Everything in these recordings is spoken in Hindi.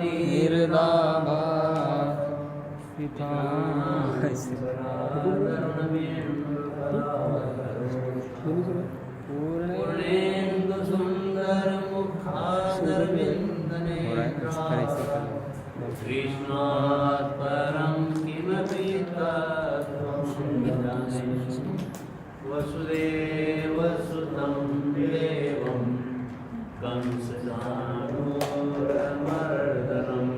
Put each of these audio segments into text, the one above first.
निर्लाभा पूर्णेन्दु सुंदर मुखारविंदनेत्रं कृष्णात् परं किमपि तत्त्वं जाने वसुदेवसुतं देवं कंसचाणूरमर्दनं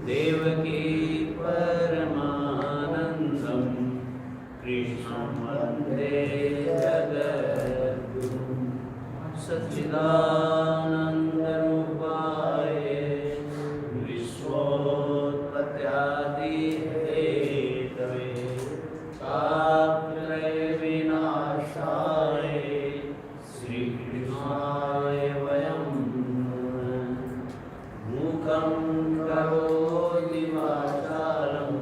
देवकी परमानन्दं कृष्णं वन्दे जगद्गुरुं सच्चिदानन्दरूपाय विश्वोत्पत्त्यादिहेतवे तापत्रयविनाशाय श्रीकृष्णाय वयं मूकं करोति वाचालं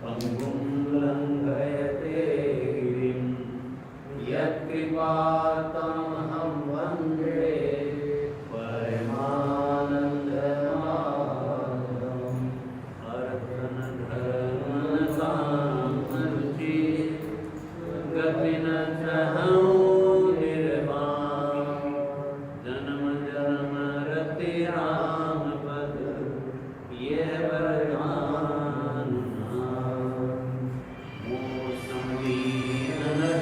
पङ्गुं लङ्घयते गिरिं यत्कृपातमहं वन्दे परमानन्दमाधवम् अर्थनधर्मकामरुचि गतिनचहं निर्वां जन्म जन्म रति रामपद ये वरदानुना मोक्षं दीनदीनहित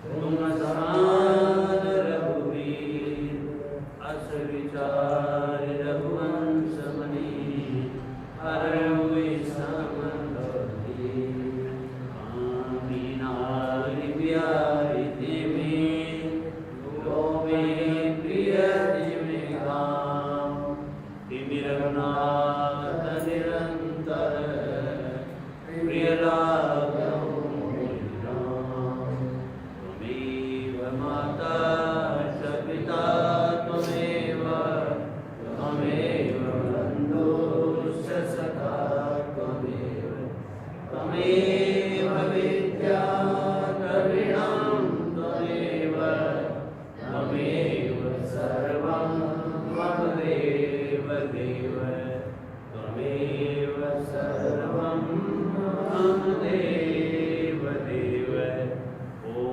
तुमसार रघुवीर अस विचार रघुवंशमणि हरौ विषमदोषी कामिनारि प्यारि तिमि लोभे प्रिय तिमि काम तिमि रघुनाथ निरंतर प्रिय लाभं त्वमेव माता च पिता त्वमेव त्वमेव बन्धुश्च सखा त्वमेव त्वमेव विद्या द्रविणं त्वमेव त्वमेव सर्वं मम देव देव त्वमेव सर्वं मम देव देव ॐ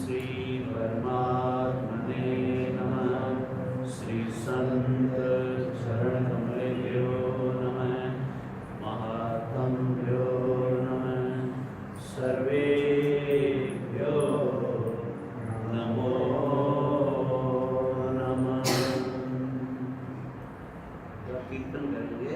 श्री परमात्मने नमः श्री संत चरण कमलेभ्यो नमः महात्मभ्यो नमः सर्वेभ्यो नमो नमः। कीर्तन करेंगे।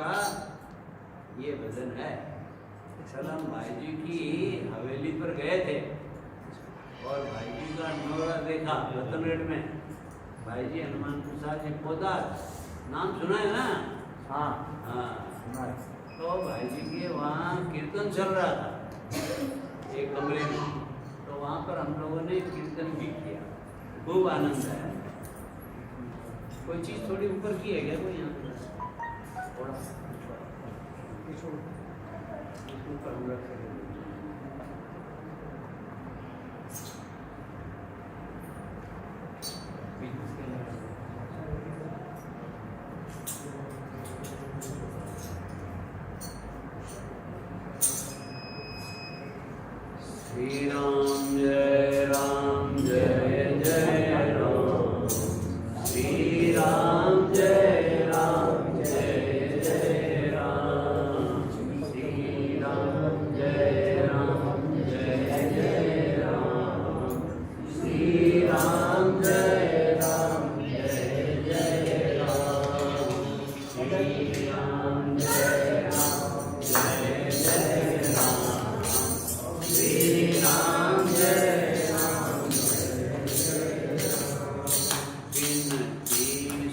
का ये भजन है। कल हम भाई जी की हवेली पर गए थे और भाई जी का नौरा देखा रतनगढ़ में। भाई जी हनुमान प्रसाद जी पोदार नाम सुना है ना? हाँ हाँ। तो भाई जी के वहाँ कीर्तन चल रहा था एक कमरे में, तो वहाँ पर हम लोगों ने कीर्तन भी किया, खूब आनंद आया। कोई चीज़ थोड़ी ऊपर की है क्या कोई यहाँ पर? थोड़ा ऊपर हम रख सकते हैं। श्री राम जय राम जय जय राम, श्री राम जय राम जय जय राम, श्री राम जय राम जय जय राम, श्री राम जय राम जय जय राम, श्री राम जय राम जय जय राम, श्री राम जय राम जय जय राम। विनती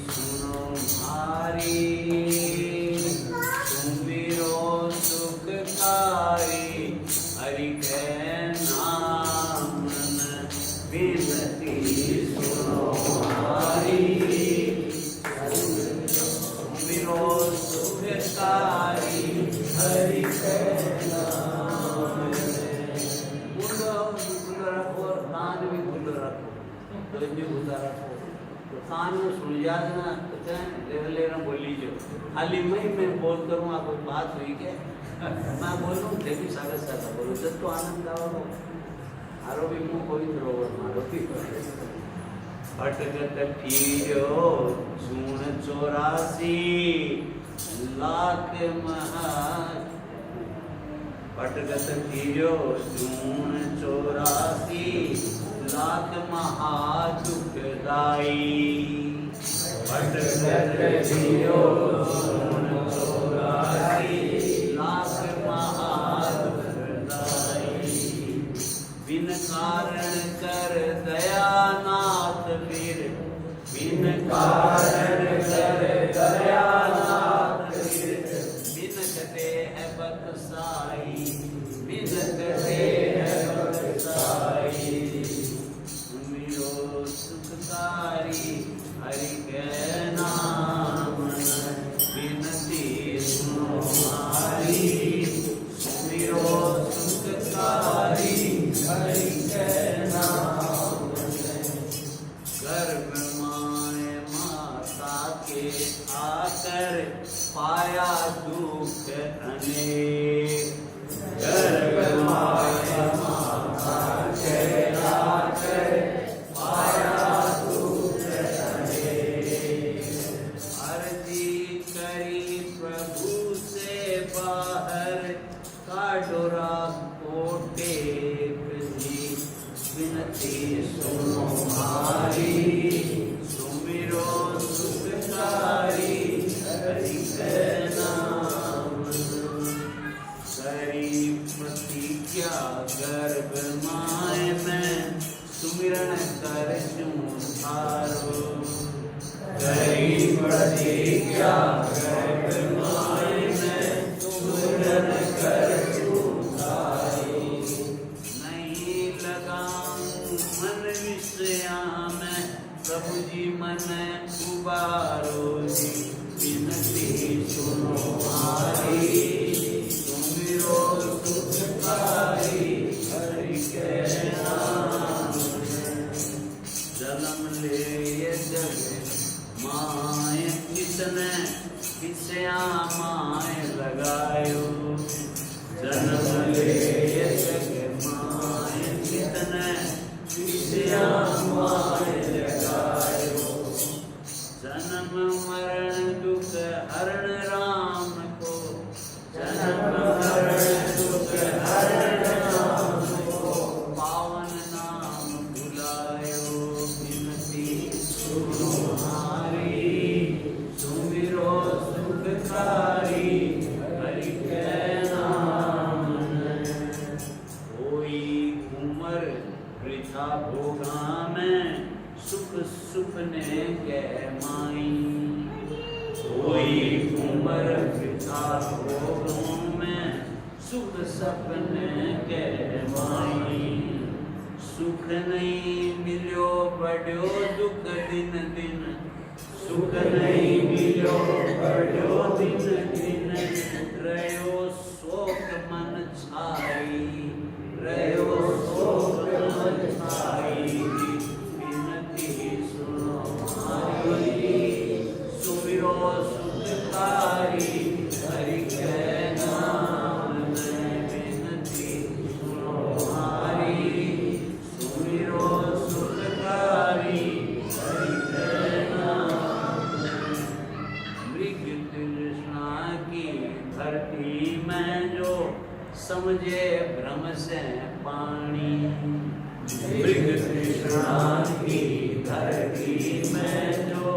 सुनो भारी, सुमिरो सुखकारी, हरि के नाम में। विनती सुनो भारी, सुमिरो सुखकारी, हरि के नाम में। खुला रखो और कान भी खुला रखो, तो भी खुला रखो। तो कान में सुन जाए ना, तो ले रहा बोली जो खाली मैं बोल करूँगा, कोई बात हुई के मैं बोलूँ थे भी सागर सागर बोलूँ, जब तो आनंद आओ। आरो भी मुँह कोई रोवर मारो भी अटकत फिरो सुन 84 लाख महा, अटकत फिरो सुन 84 लाख महा दुखदाई। अटकत फिरो सुन 84 लाख महा दुखदाई। बिन कारण कर दया नाथ वीर, बिन कारण कर दया नाथ वीर, बिन कटे है बकसाई, बिन कटे है बकसाई। सुमिरो सुखकारी, हरि के नाम में। बिनती सुनो हमारी, सुमिरो सुखकारी, हरि के नाम में। गर्भ माए माता के आकर, पाया दुख अनेक। गर्भ माए माता के आकर, पाया दुख अनेक। अर्जी करी प्रभु से बाहर, काडोरा कोटे जी। विनती सुनो हमारी, सुमिरो सुखकारी, हरि के नाम। करी प्रतिज्ञा गर्भ माय में, सुमिरन कर थारो। करी प्रतिज्ञा गर्भ माय में, सुमिरन कर थारो। नहीं लगाऊं मन विषयाम, प्रभु जी मन उबारो जी। विनती सुनो हमारी, सुमिरो सुखकारी, हरि के नाम में। जन्म ले जग माय किसने, किसया माय लगायो। जन्म ले जग माय किसने, किसया माय लगायो। जन्म मरण दुख हरण राम को, जन्म मरण दुख हरण राम को, पावन नाम बुलायो। विनती सुनो हमारी, सुमिरो सुखकारी, भोगा में सुख सुपने के माई। कोई कुंवर पिता भोगों में सुख सपने के माई। सुख नहीं मिलो बढ़ो दुख दिन दिन, सुख नहीं मिलो बढ़ो दिन दिन। रहो शोक मन छाई, रहो शोक मन छाई। बिनती सुनो हमारी, सुमिरो सुखकारी हरि के नाम में। बिनती सुनो हमारी, सुमिरो सुखकारी हरि के नाम में। मृग तृष्णा की धरती में जो समझे भ्रम से पानी। मृग तृष्णा की धरती में जो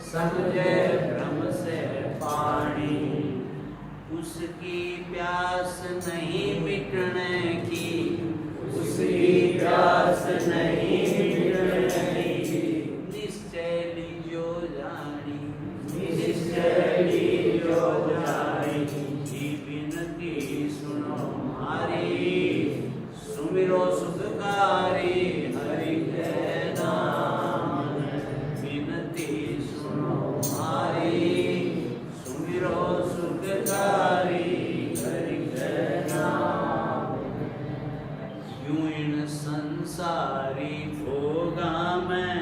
समझे भ्रम से पानी। उसकी प्यास नहीं मिटने की, उसकी प्यास नहीं मिटने की। निश्चय लीजो जानी, निश्चय लीजो जानी। बिनती सुनो हमारी, सुमिरो सुखकारी हरि के नाम में। बिनती सुनो हमारी, सुमिरो सुखकारी हरि के नाम में। यूं इन संसारी भोगा में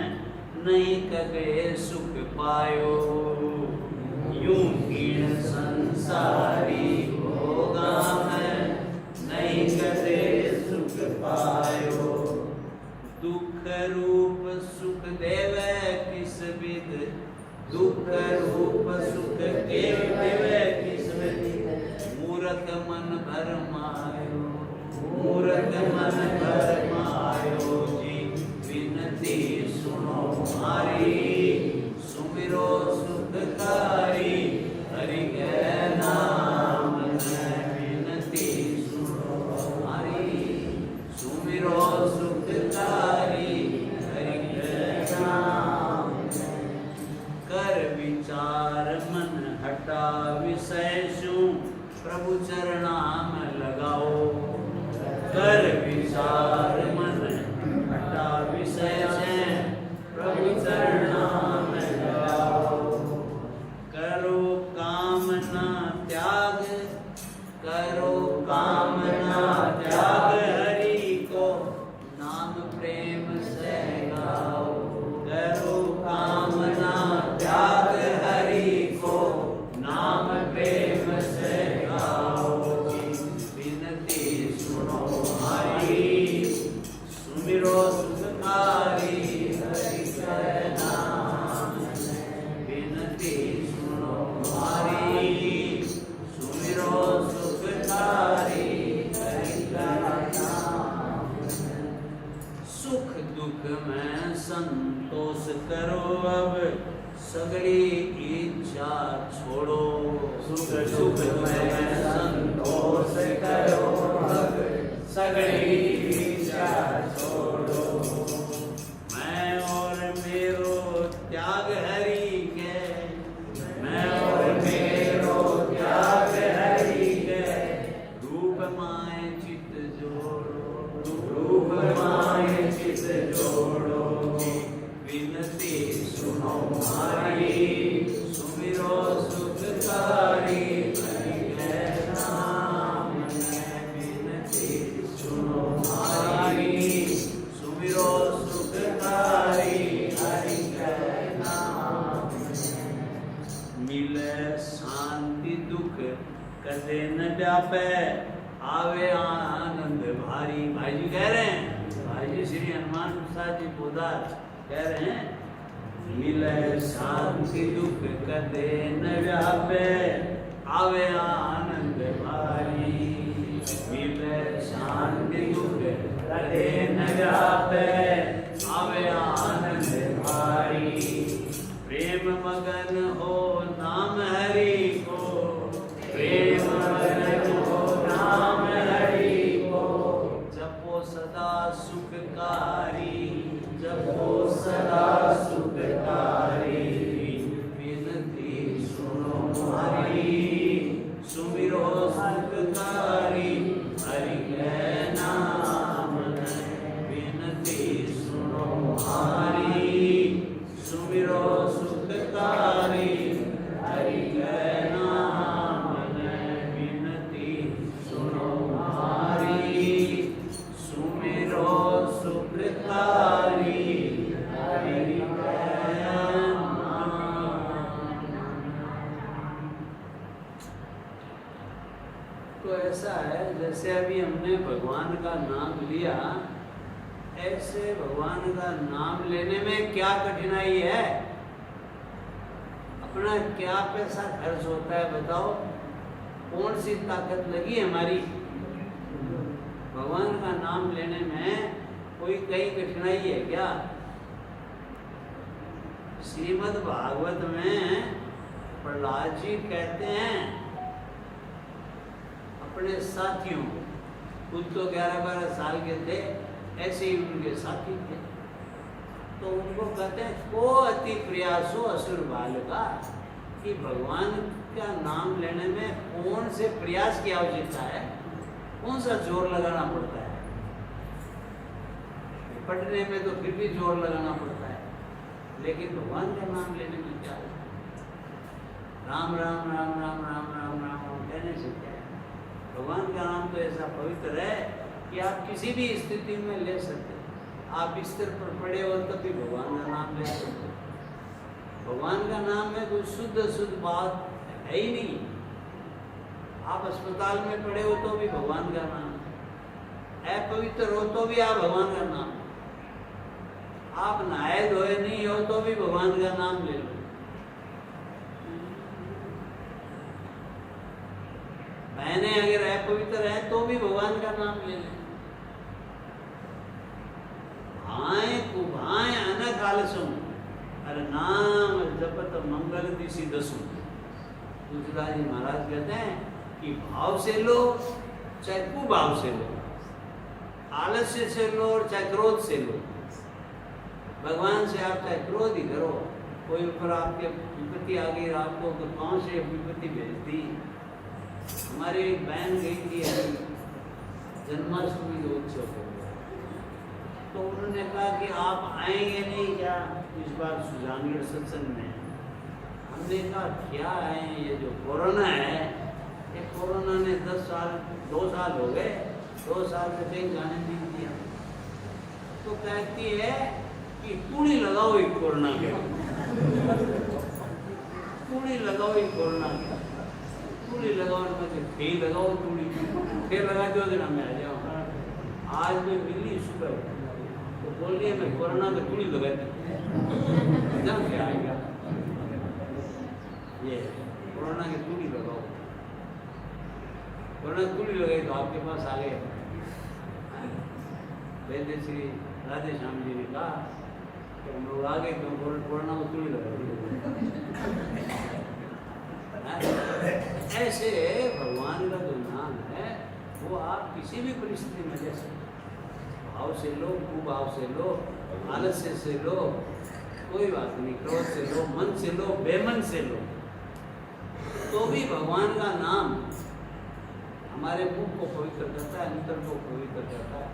नहीं कभी सुख पायो। यूं इन संसारी भोगा में नहीं कभी सुख पायो। दुख रूप सुख देवे किस विद, दुख रूप सुख के देवे किस विद। मूर्ख मन भर मायो, मूर्ख मन भर मायो जी। बिनती सुनो हमारी, सुमिरो सुखकारी हरि के नाम में। बिनती सुनो हमारी, सुमिरो सुखकारी हरि के नाम में। कर विचार मन हटा विषय सु, प्रभु चरणाम लगाओ। कर विचार मन हटा विषय से, प्रभु चरणाम लगाओ। करो कामना त्याग, करो कामना त्याग हरि को नाम प्रेम से गाओ। करो कामना त्याग हरि को नाम प्रेम से गाओ। बिनती सुनो हमारी, सुमिरो सुखकारी हरि के नाम में। बिनती सुनो हमारी, सुमिरो सुखकारी हरि के नाम में। सुख दुख में संतोष करो अब, सगड़ी इच्छा छोड़ो। सुख दुख में संतोष करो अब, सगड़ी इच्छा छोड़ो। मैं और मेरो त्याग हरि के, मैं और मेरो त्याग हरि के। रूप माय चित जोड़ो, रूप माय चित जोड़ो। बिनती सुनो हमारी, सुमिरो सुखकारी हरि के नाम में। बिनती सुनो हमारी, सुमिरो सुखकारी हरि के नाम में। मिले शांति दुख कदे न व्यापे, आवे आनंद भारी। भाई जी कह रहे हैं, भाई जी श्री हनुमान प्रसाद जी पोदार कह रहे हैं, मिले शांति दुख कदे न व्यापे, आवे आनंद भारी। मिले शांति दुख कदे न व्यापे, आवे आनंद भारी। प्रेम मगन हो नाम हरि को, प्रेम मगन हो नाम हरि को। जपो सदा सुखकारी सुखकारी हरि के नाम है विनती सुनो हमारी सुमिरो सुखकारी हरि के नाम है विनती सुनो हमारी सुमिरो सुखकारी हरि के नाम। तो ऐसा है जैसे अभी हमने भगवान का नाम लिया, ऐसे भगवान का नाम लेने में क्या कठिनाई है? अपना क्या पैसा खर्च होता है बताओ? कौन सी ताकत लगी हमारी भगवान का नाम लेने में? कोई कई कठिनाई है क्या? श्रीमद् भागवत में प्रहलाद जी कहते हैं अपने साथियों को, खुद तो 11-12 साल के थे, ऐसे ही उनके साथी थे, तो उनको कहते हैं को अति प्रयासो असुर बालका, कि भगवान का नाम लेने में कौन से प्रयास की आवश्यकता है, कौन सा जोर लगाना पड़ता है? पढ़ने में तो फिर भी जोर लगाना पड़ता है, लेकिन भगवान का नाम लेने में क्या है? राम राम राम राम राम राम राम राम कहने से क्या है? भगवान का नाम तो ऐसा पवित्र है कि आप किसी भी स्थिति में ले सकते हैं। आप बिस्तर पर पड़े हो तब भी भगवान का नाम ले सकते हैं। भगवान का नाम में कोई शुद्ध बात है ही नहीं। आप अस्पताल में पड़े हो तो भी भगवान का नाम है, पवित्र हो तो भी आप भगवान का नाम, आप नहाए धोए नहीं हो तो भी भगवान का नाम ले लो। बहने अगर अपवित्र है तो भी भगवान का नाम ले लें। आए कुभाए अनक आलसुम, अरे नाम जपत मंगल दिशि दसुम। तुलसीदास जी महाराज कहते हैं कि भाव से लो चाहे कुभाव से लो, आलस्य से लो और चाहे क्रोध से लो। भगवान से आप चाहे क्रोध ही करो, कोई ऊपर आपके विपत्ति आ गई, आपको तो कौन से विपत्ति भेज दी। हमारी एक बहन गई थी अभी जन्माष्टमी के उत्सव को, तो उन्होंने कहा कि आप आएंगे नहीं क्या इस बार सुजानगढ़ सत्संग में? हमने कहा क्या आए, ये जो कोरोना है, ये कोरोना ने 2 साल हो गए, 2 साल से कहीं जाने नहीं दिया। तो कहती है कि कूड़ी लगाओ ही कोरोना के, कूड़ी लगाओ ही कोरोना के, कूड़ी लगाओ में फेल लगाओ, कूड़ी फेल लगा दो दिन मैं आ जाऊँ। आज मैं मिली सुबह तो बोल रही है मैं कोरोना में कूड़ी लगा दी, क्या आएगा ये कोरोना की कूड़ी लगाओ। कोरोना की कूड़ी लगाई तो आपके पास आ गए। वैद्य श्री राधे श्याम जी ने कहा कि हम लोग आ गए तो कोरोना को कूड़ी लगा दी। ऐसे भगवान का जो नाम है वो आप किसी भी परिस्थिति में ले सकते, भाव से लो, कुभाव से लो, आलस्य से लो, कोई बात नहीं, क्रोध से लो, मन से लो, बेमन से लो, तो भी भगवान का नाम हमारे मुख को पवित्र करता है, अंतर को पवित्र करता है।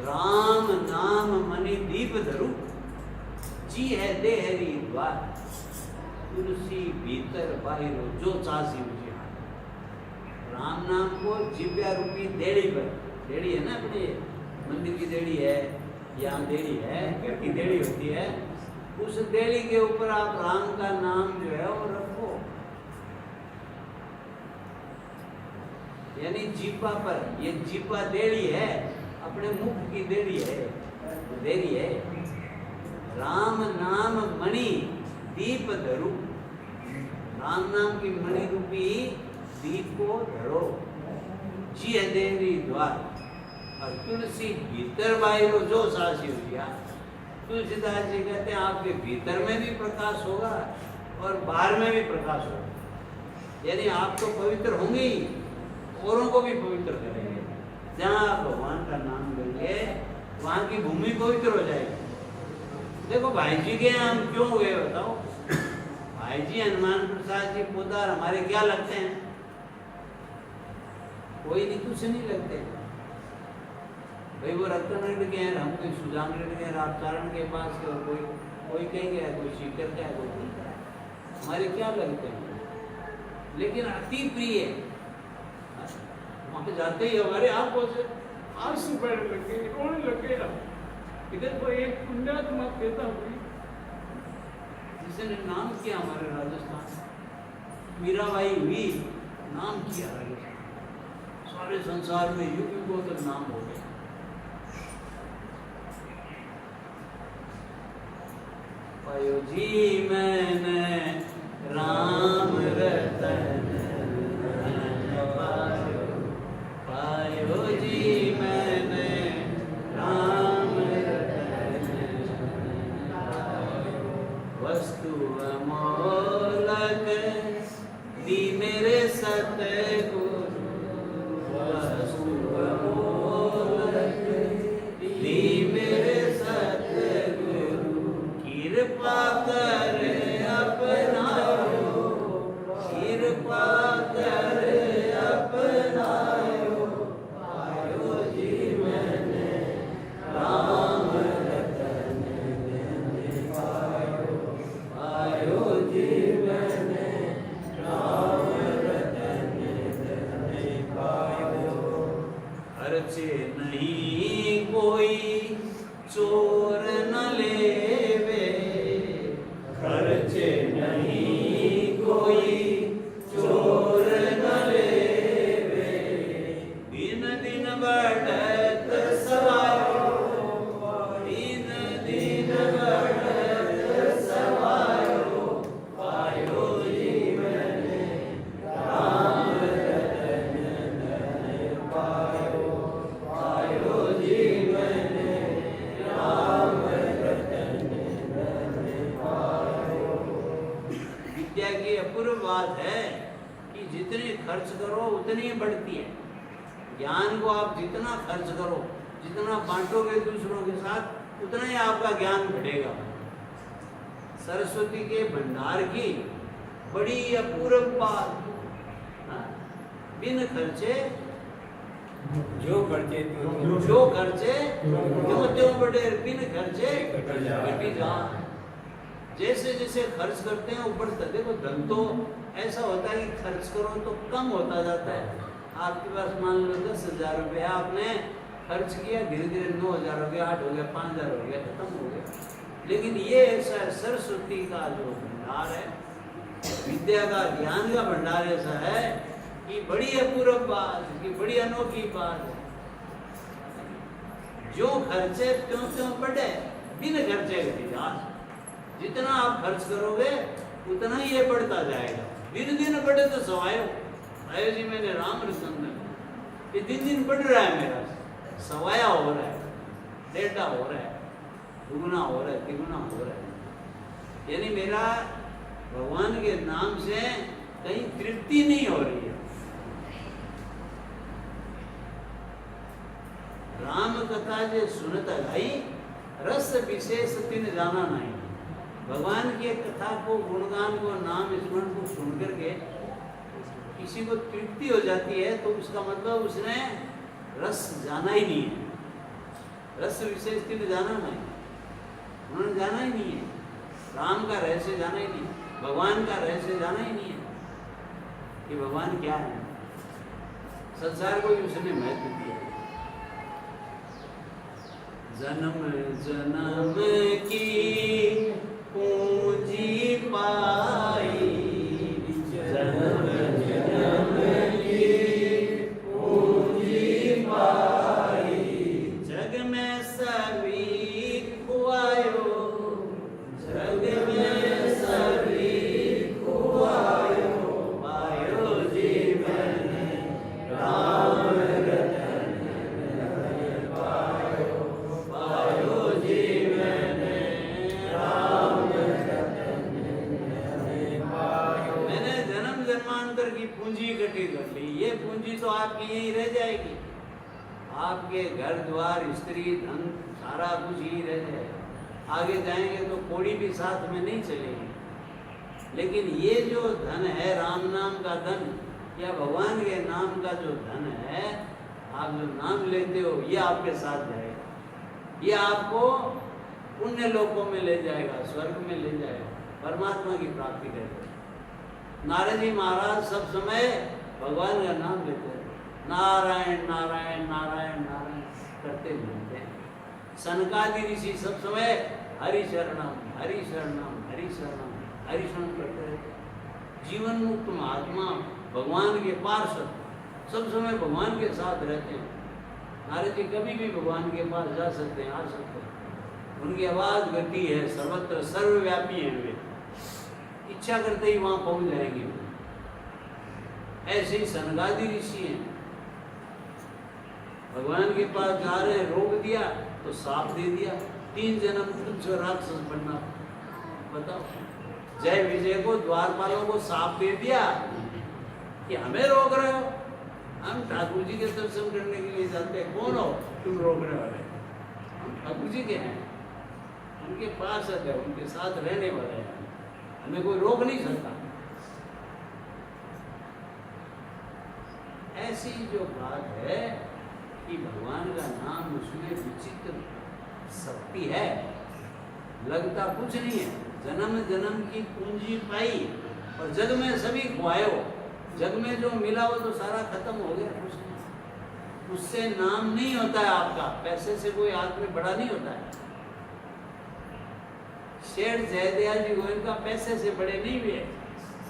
राम नाम मणि दीप धरु, जी है देहरी द्वार, तुलसी भीतर बाहिर जो चासी मुझे। राम नाम को जिव्या रूपी देड़ी पर, देड़ी है ना अपने मंदिर की देड़ी है, यहाँ देड़ी है, घर की देड़ी होती है, उस देड़ी के ऊपर आप राम का नाम जो है वो रखो, यानी जीपा पर। ये जीपा देड़ी है, अपने मुख की देड़ी है, देड़ी है। राम नाम मणि दीप धरो, राम नाम की मणि रूपी दीप को धरो, जी है देरी द्वार, और तुलसी भीतर बाहर जो सासी हो गया। तुलसीदास जी कहते हैं आपके भीतर में भी प्रकाश होगा और बाहर में भी प्रकाश होगा, यानी आप तो पवित्र होंगे ही, औरों को भी पवित्र करेंगे। जहाँ आप भगवान का नाम लेंगे वहाँ की भूमि पवित्र हो जाएगी। देखो भाई जी के यहाँ हम क्यों हुए बताओ? भाई जी हनुमान प्रसाद जी पोदार हमारे क्या लगते हैं? कोई नहीं, कुछ नहीं लगते भाई। वो रत्नगढ़ के हैं, हम कोई सुजानगढ़ के हैं, रामचारण के पास के, और कोई कहीं गया, कोई सीकर का है, कोई नहीं का है, हमारे क्या लगते हैं। लेकिन अति प्रिय वहां पे जाते ही हमारे आंखों से आंसू बहने लगे, रोने लगे। इधर कोई एक पुण्यात्मा पैदा हुई जिसने नाम किया हमारे राजस्थान, मीराबाई हुई, नाम किया राजस्थान, सारे संसार में युग युगों तक नाम हो गया। पायो जी मैंने राम रतन, पायो जी मैंने राम रतन, वस्तु अमोलक दी मेरे सतगुरु, वस्तु अमोलक दी मेरे सतगुरु, कृपा कर अपनायो, कृपा कर अपनायो, पायो जी मैंने राम रतन पायो, पायो जी मैंने राम रतन पायो। खर्चे नहीं कोई चोर न लेवे, खर्चे नहीं कोई चोर न लेवे, दिन दिन बढ़त सवायो, दिन दिन बढ़त सवायो, पायो जी मैंने राम रतन पायो, पायो जी मैंने राम रतन पायो। विद्या की अपूर्व बात है कि जितने खर्च करो उतनी ही बढ़ती है। ज्ञान को आप जितना खर्च करो, जितना बांटोगे दूसरों के साथ, उतना ही आपका ज्ञान बढ़ेगा। सरस्वती के भंडार की बड़ी अपूर्व बात, हाँ, बिन खर्चे जो खर्चे जो खर्चे त्यों बढ़े, बिन खर्चे घटी जा। जैसे जैसे खर्च करते हैं ऊपर से, देखो धन तो ऐसा होता है कि खर्च करो तो कम होता जाता है। आपके पास मान लो 10,000 रुपये आपने खर्च किया, धीरे धीरे 9,000 हो गया, 8 हो गया, 5,000 हो गया, खत्म हो गया। लेकिन ये ऐसा सरस्वती का जो भंडार है, विद्या का, ज्ञान का भंडार ऐसा है कि बड़ी अपूर्व बात, कि बड़ी अनोखी बात है। जो खर्चे त्यों त्यों बढ़े, बिन खर्चे घटी जा। जितना आप खर्च करोगे उतना ही ये बढ़ता जाएगा। दिन दिन बढ़े तो सवायो, आयो जी मैंने राम रतन, ये दिन दिन बढ़ रहा है मेरा, सवाया हो रहा है, डेढ़ा हो रहा है, दुगुना हो रहा है, तिगुना हो रहा है। यानी मेरा भगवान के नाम से कहीं तृप्ति नहीं हो रही है। राम कथा जे सुनत गाई, रस विशेष तिन जाना नहीं। भगवान की कथा को, गुणगान को, नाम स्मरण को सुन करके किसी को तृप्ति हो जाती है तो उसका मतलब उसने रस जाना ही नहीं है। रस विशेष तिन जाना नहीं, उन्होंने जाना ही नहीं है। राम का रहस्य जाना ही नहीं, भगवान का रहस्य जाना ही नहीं है कि भगवान क्या है। संसार को भी उसने महत्व दिया। जन्म जन्म की पूंजी पाई, जन्म जन्म की पूंजी पाई, जग में सभी खुआयो, जग में सभी खुआयो, पायो जी मैंने राम रतन पायो, पायो जी मैंने राम रतन पायो। मैंने जन्म जन्मांतर की पूंजी इकट्ठी कर ली। ये पूंजी तो आपकी यहीं रह जाएगी, आपके घर द्वार स्त्री धन सारा कुछ यहीं रह जाएगा। आगे जाएंगे तो कौड़ी भी साथ में नहीं चलेगी। लेकिन ये जो धन है, राम नाम का धन, या भगवान के नाम का जो धन है, आप जो नाम लेते हो ये आपके साथ जाएगा, ये आपको पुण्य लोकों में ले जाएगा, स्वर्ग में ले जाएगा, परमात्मा की प्राप्ति करेगा। नारद जी महाराज सब समय भगवान का नाम लेते हैं, नारायण नारायण नारायण नारायण करते घूमते हैं। सनकादि ऋषि सब समय हरि शरणम हरि शरणम हरि शरणम हरि शरणम करते रहते। जीवन मुक्त महात्मा भगवान के पार्षद सब समय भगवान के साथ रहते हैं। नारद जी कभी भी भगवान के पास जा सकते हैं, आ सकते हैं। उनकी आवाज गति है, सर्वत्र सर्वव्यापी है, वे इच्छा करते ही वहां पहुंच जाएंगे। ऐसे ही सनकादि ऋषि हैं, भगवान के पास जा रहे हैं, रोक दिया तो साफ दे दिया, 3 जन्म तुच्छ राक्षस बनना। बताओ, जय विजय को द्वारपालों को साफ दे दिया कि हमें रोक रहे हो, हम ठाकुर जी के दर्शन करने के लिए जाते हैं, कौन हो तुम रोकने वाले? हम ठाकुर जी के हैं, उनके पास है, उनके साथ रहने वाले हैं, हमें कोई रोक नहीं सकता। ऐसी जो बात है कि भगवान का नाम, उसमें विचित्र शक्ति है, लगता कुछ नहीं है। जन्म जन्म की पूंजी पाई और जग में सभी खुआयो, जग में जो मिला वो तो सारा खत्म हो गया, कुछ नहीं। उससे नाम नहीं होता है आपका, पैसे से कोई आदमी बड़ा नहीं होता है। शेठ जयदयाल जी गोविंद का पैसे से बड़े नहीं हुए,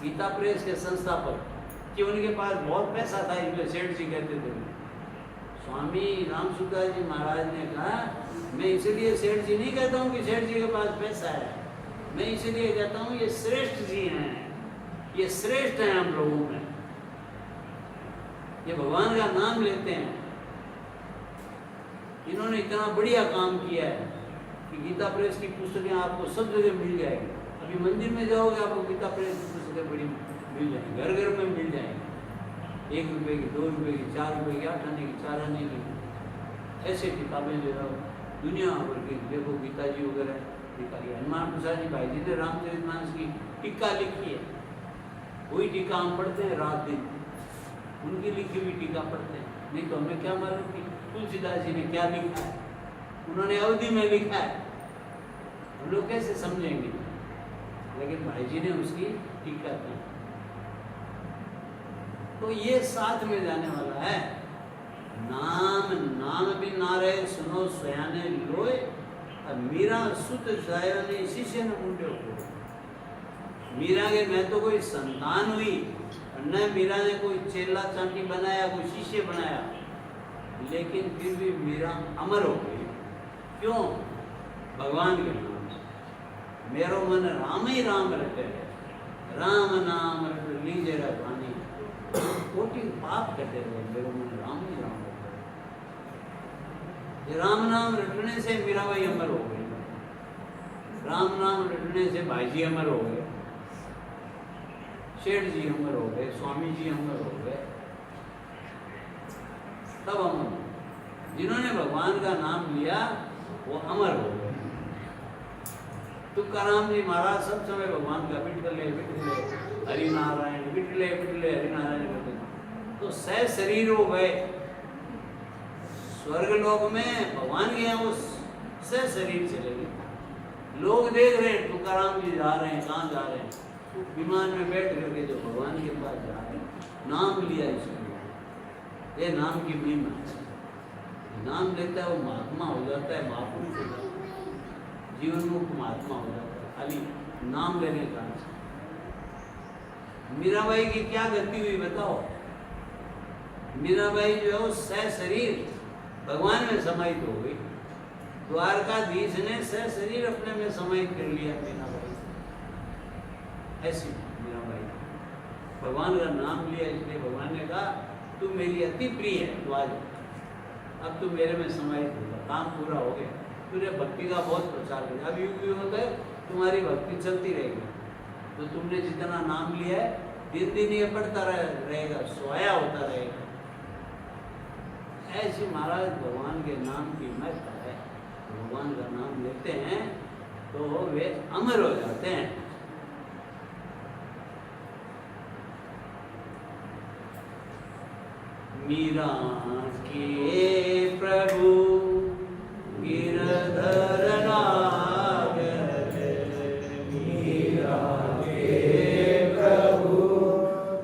गीता प्रेस के संस्थापक, कि उनके पास बहुत पैसा था इसलिए सेठ जी कहते थे। स्वामी रामसुदास जी महाराज ने कहा, मैं इसलिए सेठ जी नहीं कहता हूँ कि सेठ जी के पास पैसा है, मैं इसलिए कहता हूँ ये श्रेष्ठ जी हैं, ये श्रेष्ठ हैं हम लोगों में, ये भगवान का नाम लेते हैं। इन्होंने इतना बढ़िया काम किया है कि गीता प्रेस की पुस्तकें आपको सब जगह मिल जाएगी। अभी मंदिर में जाओगे आपको गीता प्रेस की पुस्तकें बड़ी मिल जाएंगी, घर घर में मिल जाएंगी। 1 रुपए की, 2 रुपए की, 4 रुपए की, 8 आने की, 4 आने की, ऐसे किताबें ले रहा हूँ दुनिया भर की। देखो गीता जी वगैरह निकाली, हनुमान प्रसाद जी भाई जी ने रामचरितमानस की टीका लिखी है, वही टीका हम पढ़ते हैं रात दिन, उनकी लिखी हुई टीका पढ़ते हैं। नहीं तो हमें क्या मालूम कि तुलसीदास जी ने क्या लिखा है, उन्होंने अवधि में लिखा है, हम लोग कैसे समझेंगे? लेकिन भाई जी ने उसकी टीका की। तो ये साथ में जाने वाला है। नाम नाम भी नारे सुनो स्वयाने लोए, मीरा सुत सायने शिष्य न मुंडे हो। मीरा के मैं तो कोई संतान हुई, न मीरा ने कोई चेला चांटी बनाया, कोई शिष्य बनाया, लेकिन फिर भी मीरा अमर हो गई। क्यों? भगवान के नाम से। मेरो मन राम ही राम रटे, राम नाम रट लीजे रवानी, कोटि पाप कटे रहे, मेरो मन राम ही राम रटे। राम नाम रटने से मीराबाई अमर हो गई, राम नाम रटने से भाई जी अमर हो गए, शेठ जी अमर हो गए, स्वामी जी अमर हो गए, तब अमर। जिन्होंने भगवान का नाम लिया वो अमर हो गए। तुकाराम जी महाराज सब समय भगवान का बिटले हरि नारायण, बिटले बिटले हरि नारायण करते, तो सह शरीर हो गए। स्वर्ग लोक में भगवान के यहाँ वो सह शरीर चले गए। लोग देख रहे हैं तुकाराम जी जा रहे हैं, कहाँ जा रहे हैं? तो विमान में बैठ करके जो भगवान के पास जा रहे हैं, नाम लिया इसलिए। ये नाम की महिमा है। नाम लेता है वो महात्मा हो जाता है, महापुरुष हो जाता है, जीवन मुक्त महात्मा हो जाता है, खाली नाम लेने का। मीराबाई की क्या गति हुई बताओ? मीराबाई जो है वो सह शरीर भगवान में समाहित हो गई। द्वारकाधीश ने सह शरीर अपने में समाहित कर लिया मीराबाई। ऐसी मीराबाई भगवान का नाम लिया, इसलिए भगवान ने कहा तू मेरी अति प्रिय है, तो आज अब तू मेरे में समाहित होगा, काम पूरा हो गया। तूने भक्ति का बहुत प्रचार किया, अब युग युग तक तुम्हारी भक्ति चलती रहेगी। तो तुमने जितना नाम लिया है दिन दिन ये बढ़ता रहेगा, सोया होता रहेगा। ऐसी महाराज भगवान के नाम की महत्ता है। भगवान का नाम लेते हैं तो वे अमर हो जाते हैं। मीरा के प्रभु गिरधर नागर, मीरा के प्रभु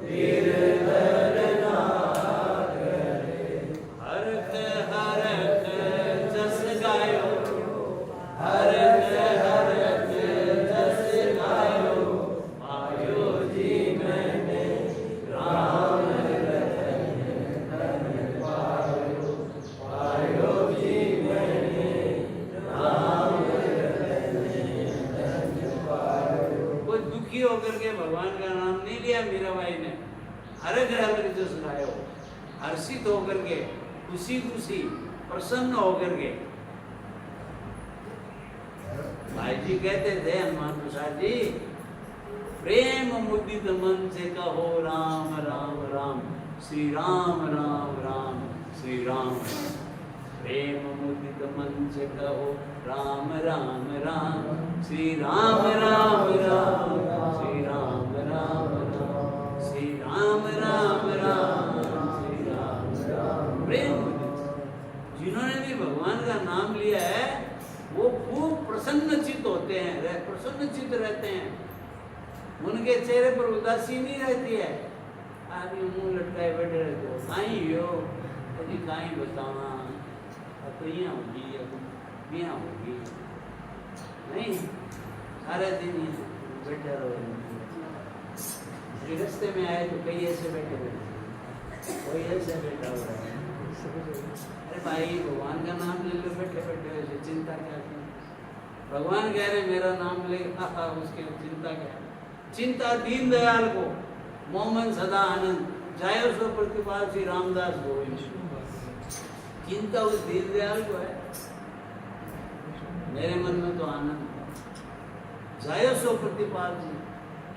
गिरधर नागर, हरख हरख जस गायो, हरख हरख जस गायो, पायो जी मैंने राम होकर के भगवान का नाम नहीं लिया मीराबाई ने, हरख हरख जस गायो, हर्षित होकर के, खुशी खुशी प्रसन्न होकर के। भाई जी कहते थे हनुमान प्रसाद जी, प्रेम मुदित मन से कहो राम राम राम, श्री राम राम राम, श्री राम। प्रेम मुदित मन से कहो राम राम राम, श्री राम राम राम, श्री राम राम राम, श्री राम राम राम, श्री राम राम। प्रेम मुदित जिन्होंने भी भगवान का नाम लिया है वो खूब प्रसन्न चित्त होते हैं, प्रसन्न चित्त रहते हैं, उनके चेहरे पर उदासी नहीं रहती है। आदमी मुंह लटकाए बैठे रहते हो, कहीं हो अभी कहीं बताना, तो यहाँ होगी यहाँ होगी नहीं, सारे दिन बैठे रहो। रास्ते में आए तो कई ऐसे बैठे बैठे, कोई ऐसे बैठा हुआ है। अरे भाई भगवान का नाम ले लो, बैठे बैठे वैसे चिंता क्या की? भगवान कह रहे मेरा नाम ले, उसके चिंता क्या? चिंता दीन दयाल को, मोमन सदा आनंद, जायो सो प्रतिपाल श्री रामदास गोविंद। चिंता उस दीन दयाल को है, मेरे मन में तो आनंद। जायो सो प्रतिपाल जी,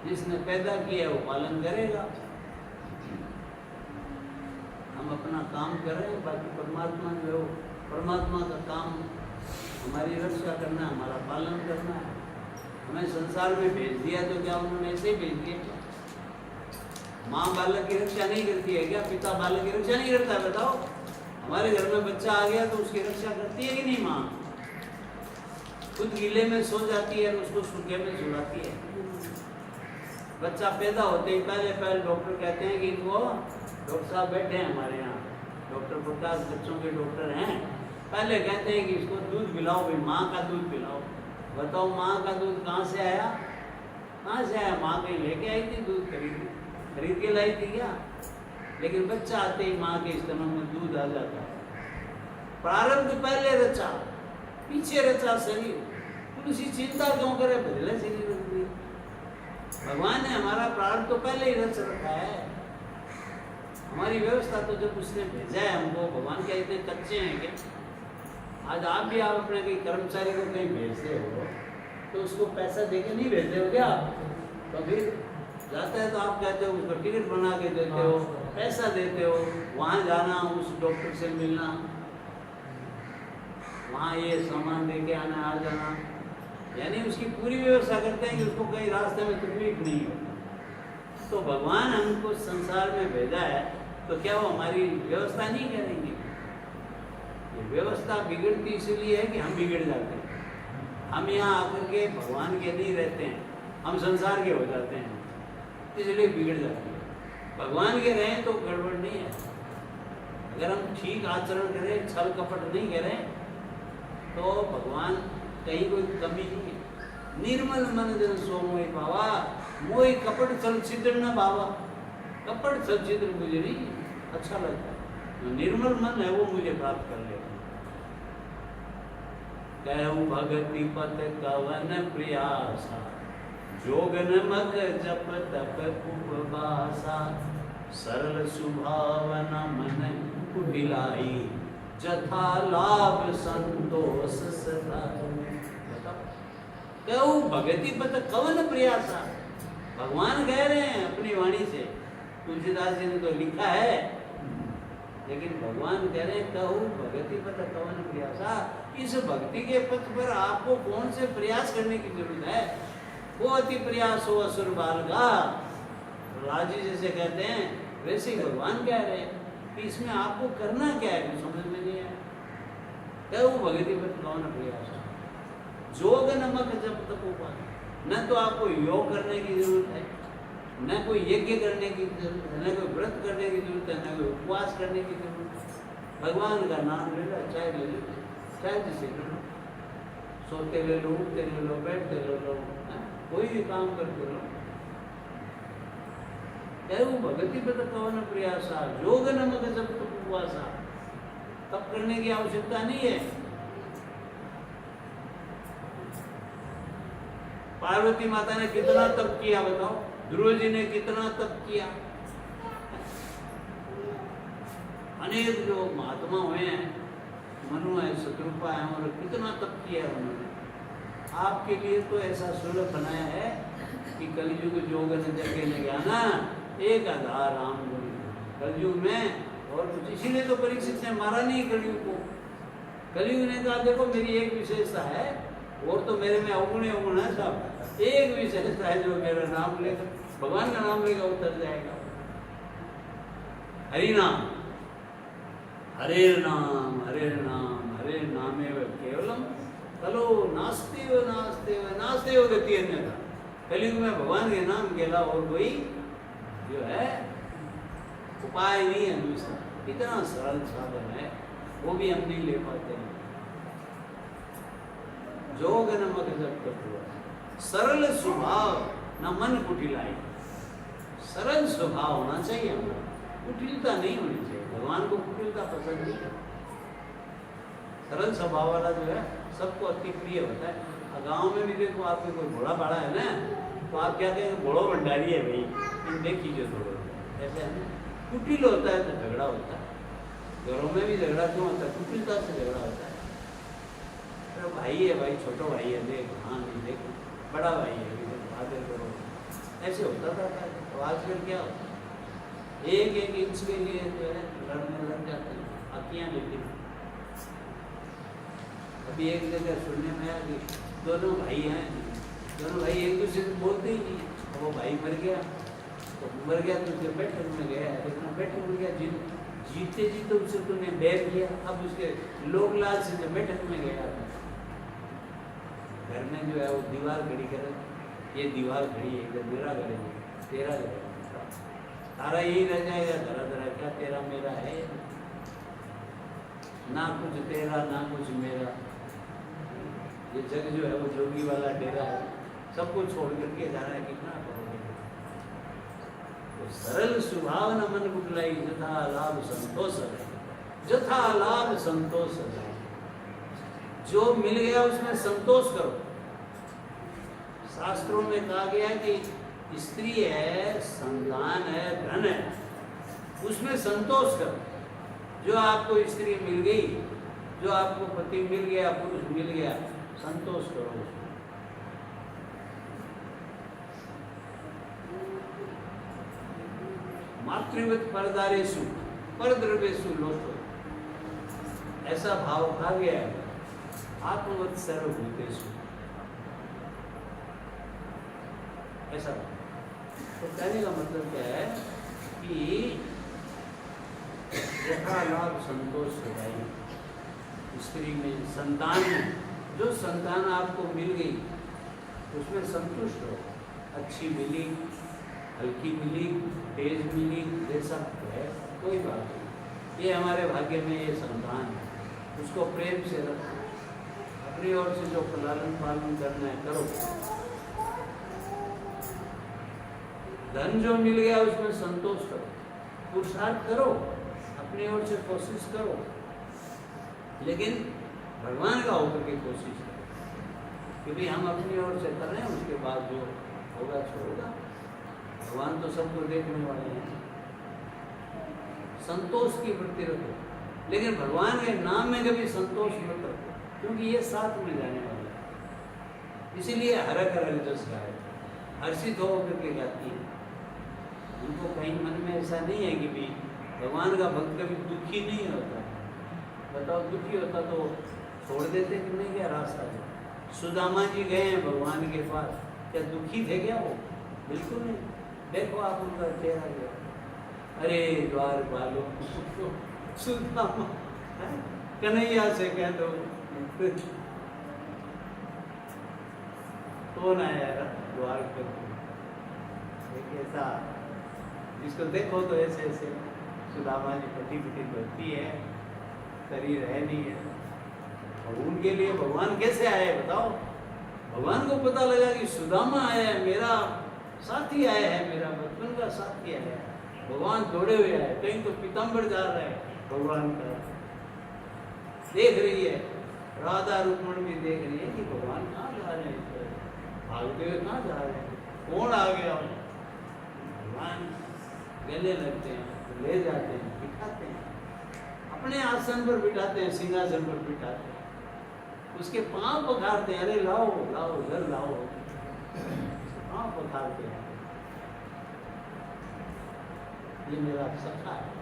जिसने पैदा किया वो पालन करेगा। हम अपना काम करें, बाकी परमात्मा जो परमात्मा का काम हमारी रक्षा करना है, हमारा पालन करना है। हमें संसार में भेज दिया तो क्या उन्होंने ऐसे ही भेज दिया? माँ बालक की रक्षा नहीं करती है क्या? पिता बालक की रक्षा नहीं करता है? बताओ, हमारे घर में बच्चा आ गया तो उसकी रक्षा करती है कि नहीं माँ? खुद गीले में सो जाती है और उसको सूखे में सुलाती है। बच्चा पैदा होते ही पहले डॉक्टर कहते हैं कि इनको, डॉक्टर साहब बैठे हैं हमारे यहाँ, डॉक्टर प्रकाश बच्चों के डॉक्टर हैं, पहले कहते हैं कि इसको दूध पिलाओ भाई, माँ का दूध पिलाओ। बताओ माँ का दूध कहाँ से आया? कहाँ से आया? माँ कहीं लेके आई थी दूध, खरीद के लाई थी क्या? लेकिन बच्चा आते ही माँ के स्तनों में दूध आ जाता है। प्रारब्ध पहले रचा, पीछे रचा शरीर, तुलसी चिंता क्यों करे? बदले शरीर रख दिया। भगवान ने हमारा प्रारब्ध तो पहले ही रच रखा है। हमारी व्यवस्था तो जब उसने भेजा है हमको, भगवान क्या इतने कच्चे हैं क्या? आज आप भी आप अपने कहीं कर्मचारी को कहीं भेजते हो तो उसको पैसा देके नहीं भेजते हो क्या? तो फिर जाता है तो आप कहते हो उसको टिकट बना के देते हो, पैसा देते हो, वहाँ जाना, उस डॉक्टर से मिलना, वहाँ ये सामान लेके आना, आ जाना, यानी उसकी पूरी व्यवस्था करते हैं कि उसको कहीं रास्ते में तकलीफ नहीं हो। तो भगवान हमको संसार में भेजा है तो क्या वो हमारी व्यवस्था नहीं करेंगे? ये व्यवस्था बिगड़ती इसलिए है कि हम बिगड़ जाते हैं। हम यहाँ आकर के भगवान के नहीं रहते हैं, हम संसार के हो जाते हैं, इसलिए बिगड़ जाती है। भगवान के रहें तो गड़बड़ नहीं है। अगर हम ठीक आचरण करें, छल कपट नहीं करें, तो भगवान कहीं कोई कमी नहीं है। निर्मल मन जन सो मोहि पावा, मोहि कपट छल छिद्र न भावा। कपट छल छिद्र मुझे नहीं अच्छा लगता, जो निर्मल मन है वो मुझे प्राप्त कर लेगा। कहूँ भगति पथ कवन प्रयासा, जोगन मग जप तप उपवासा। सरल सुभावना मन कुटिलाई, जथा लाभ संतोष सदा। कहूँ भगति पथ कवन प्रयासा, भगवान कह रहे हैं अपनी वाणी से, तुलसीदास जी ने तो लिखा है, लेकिन भगवान कह रहे हैं कहूँ भगति पथ कवन प्रयासा। इस भक्ति के पथ पर आपको कौन से प्रयास करने की जरूरत है? वो अति प्रयास हो असुर बाल का, राजी जैसे कहते हैं वैसे ही भगवान कह रहे हैं। कि इसमें आपको करना क्या है, कुछ समझ में नहीं आया। क्या वो भगति पर कौन प्रयास जोग नमक जब तक उपाय, न तो आपको योग करने की जरूरत है, न कोई यज्ञ करने की जरूरत है, न कोई व्रत करने की जरूरत है, न कोई उपवास करने की जरूरत है। भगवान का नाम ले लो, चाहे ले लो, चाहे जिसे ले लो, सोते ले लो, उठते ले लो, बैठते ले लो, कोई भी काम करते लो। क्या वो भगति पर कौन प्रयास योग नमक जब तक उपवासा, तब करने की आवश्यकता नहीं है। पार्वती माता ने कितना तप किया बताओ, ध्रुव जी ने कितना तप किया, अनेक जो महात्मा हुए हैं, मनु है, शत्रुपा है, और कितना तप किया है उन्होंने। आपके लिए तो ऐसा सुलभ बनाया है कि कलयुग जोग न जगे न ज्ञाना एक आधार राम गुरु, कलयुग में और कुछ, इसीलिए तो परीक्षित ने मारा नहीं कलयुग को। कलयुग ने कहा देखो मेरी एक विशेषता है, और तो मेरे में अवगुण अवगुण है सब, एक विशेषता है जो मेरा नाम लेकर, भगवान का नाम लेकर उतर जाएगा। हरि नाम, हरे नाम, हरे नाम, हरे नामेव केवलम कलो नास्तेव नास्तेव नास्तेव गति अन्यथा। कलयुग में भगवान के नाम के अलावा और कोई जो है उपाय नहीं है दूसरा। इतना सरल साधन है, वो भी हम नहीं ले पाते हैं। जोग नमक जब तक हुआ, सरल स्वभाव न मन कुटिलाई, सरल स्वभाव होना चाहिए हमारा, कुटिलता नहीं होनी चाहिए। भगवान को कुटिलता पसंद नहीं है। सरल स्वभाव वाला जो है सबको अति प्रिय होता है। गांव में भी देखो, आपके कोई घोड़ा बाड़ा है ना, तो आप क्या कहेंगे, घोड़ो भंडारी है भाई, तुम देख लीजिए थोड़ा, ऐसे है। कुटिल होता है तो झगड़ा होता है, घरों में भी झगड़ा क्यों होता है, कुटिलता से झगड़ा होता है। तो भाई है भाई, छोटा भाई है, देख हाँ नहीं देख, बड़ा भाई है आदर करो, ऐसे होता था। तो आजकल क्या होता है, एक एक इंच के लिए जो है लड़ने लग जाते हैं, आतियाँ लेती हैं। अभी एक जगह सुनने में आया कि दोनों भाई हैं, दोनों भाई एक दूसरे से बोलते ही नहीं। अब वो भाई मर गया, तो मर गया तो उसके बैठक में गया, लेकिन बैठक में गया, जीते जीते उससे तूने बैठ लिया, अब उसके लोक लाल से जब बैठक में गया, घर में जो है वो दीवार खड़ी कर, ये दीवार खड़ी है, इधर मेरा घर है, तेरा घर है, तारा यही रह जाएगा, धरा धरा क्या तेरा मेरा है, ना कुछ तेरा ना कुछ मेरा। ये जग जो है वो जोगी वाला डेरा है, सब कुछ छोड़ करके जाना है, कितना करोगे। तो सरल स्वभाव न मन कुटलाई, जथा लाभ संतोष है, जथा लाभ संतोष है। जो मिल गया उसमें संतोष करो। शास्त्रों में कहा गया कि स्त्री है, संतान है, धन है, उसमें संतोष करो। जो आपको स्त्री मिल गई, जो आपको पति मिल गया, पुरुष मिल गया, संतोष करो उसमें। मातृवत परदारेषु परद्रव्येषु लोटो, ऐसा भाव कहा गया है। आत्मवत सर्वभूतेषु, ऐसा। तो कहने का मतलब क्या है कि यथा लाभ संतोष सदाई, स्त्री में, संतान में, जो संतान आपको मिल गई उसमें संतुष्ट हो। अच्छी मिली, हल्की मिली, तेज मिली, जैसा है कोई बात नहीं, ये हमारे भाग्य में ये संतान है, उसको प्रेम से रखो। अपनी ओर से जो लालन पालन करना है करो। धन जो मिल गया उसमें संतोष करो, पुरुषार्थ करो, अपनी ओर से कोशिश करो, लेकिन भगवान का होकर के कोशिश करो। क्योंकि हम अपनी ओर से कर रहे हैं, उसके बाद जो होगा छोड़ेगा। भगवान तो सबको देखने वाले हैं। संतोष की वृत्ति रखो, लेकिन भगवान के नाम में कभी संतोष मत रखो, क्योंकि ये साथ में जाने वाला है। इसीलिए हरक हरक जस गाए, हर्षित होकर के गाती है। उनको कहीं मन में ऐसा नहीं है कि भी भगवान का भक्त कभी दुखी नहीं होता। बताओ, दुखी होता तो छोड़ देते कि नहीं, क्या रास्ता है। सुदामा जी गए हैं भगवान के पास, क्या दुखी थे क्या वो? बिल्कुल नहीं। देखो आप उनका चेहरा गया, अरे द्वार पालो सुदामा, कन्हैया से कह दो। कौन आया द्वार पे? एक ऐसा जिसको देखो तो ऐसे ऐसे सुदामा जी पटी पटी बढ़ती है, शरीर है नहीं है। और उनके लिए भगवान कैसे आए बताओ? भगवान को पता लगा कि सुदामा आया है, मेरा साथी आया है, मेरा बचपन का साथी आया है। भगवान दौड़े हुए आए, कहीं तो पीताम्बर जा रहा है भगवान का। देख रही है राधा रुक्मण भी देख रही है कि भगवान कहाँ जा रहे हैं, भागते हुए कहाँ जा रहे हैं, कौन आ गया। भगवान गले लगते हैं, ले जाते हैं, बिठाते हैं, अपने आसन पर बिठाते हैं, सिंहासन पर बिठाते हैं, उसके पांव पखारते हैं। अरे लाओ लाओ घर लाओ, पांव पखारते हैं, ये मेरा सखा है।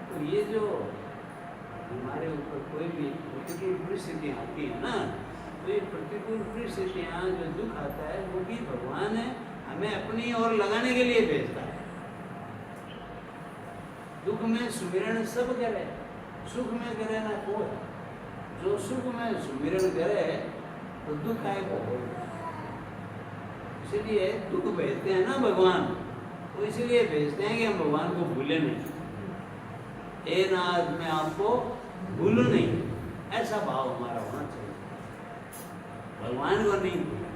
तो ये जो हमारे ऊपर कोई भी प्रतिकूल परिस्थितियाँ आती है ना, तो ये प्रतिकूल परिस्थितियाँ जो दुख आता है वो भी भगवान है हमें अपनी ओर लगाने के लिए भेजता है। दुख में सुमिरन सब करे, सुख में करे ना कोई। जो सुख में सुमिरन करे तो दुख आएगा। इसलिए दुख भेजते हैं ना भगवान, तो इसलिए भेजते हैं कि हम भगवान को भूले नहीं। ए नाथ मैं आपको भूलूं नहीं, ऐसा भाव हमारा होना चाहिए। भगवान को नहीं भूलना।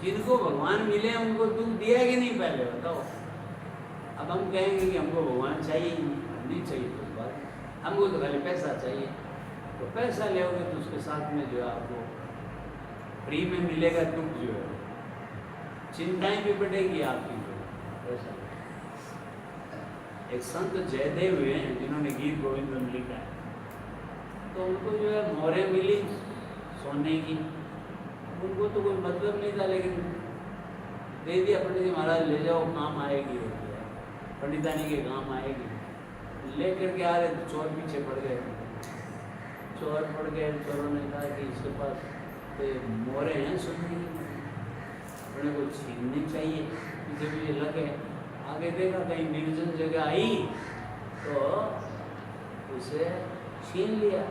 जिनको भगवान मिले उनको दुख दिया कि नहीं पहले बताओ? अब हम कहेंगे कि हमको भगवान चाहिए ही नहीं चाहिए, तो बात हमको तो खाली पैसा चाहिए। तो पैसा लेओगे तो उसके साथ में जो है आपको फ्री में मिलेगा दुख, जो है चिंताएं भी बढ़ेगी आपकी। जो ऐसा एक संत जयदेव हुए हैं जिन्होंने गीत गोविंद में लिखा है, तो उनको जो है मोहरें मिली सोने की, उनको तो कोई मतलब नहीं था, लेकिन दे दिया पंडित जी महाराज ले जाओ काम आएगी, पंडितानी के काम आएगी। लेकर के आ रहे तो चोर पीछे पड़ गए। चोर पड़ गए, चोरों ने कहा कि इसके पास तो मोहरें हैं सोने की, अपने को छीननी चाहिए। पीछे भी लगे, आगे देखा कहीं निर्जन जगह आई तो उसे छीन लिया,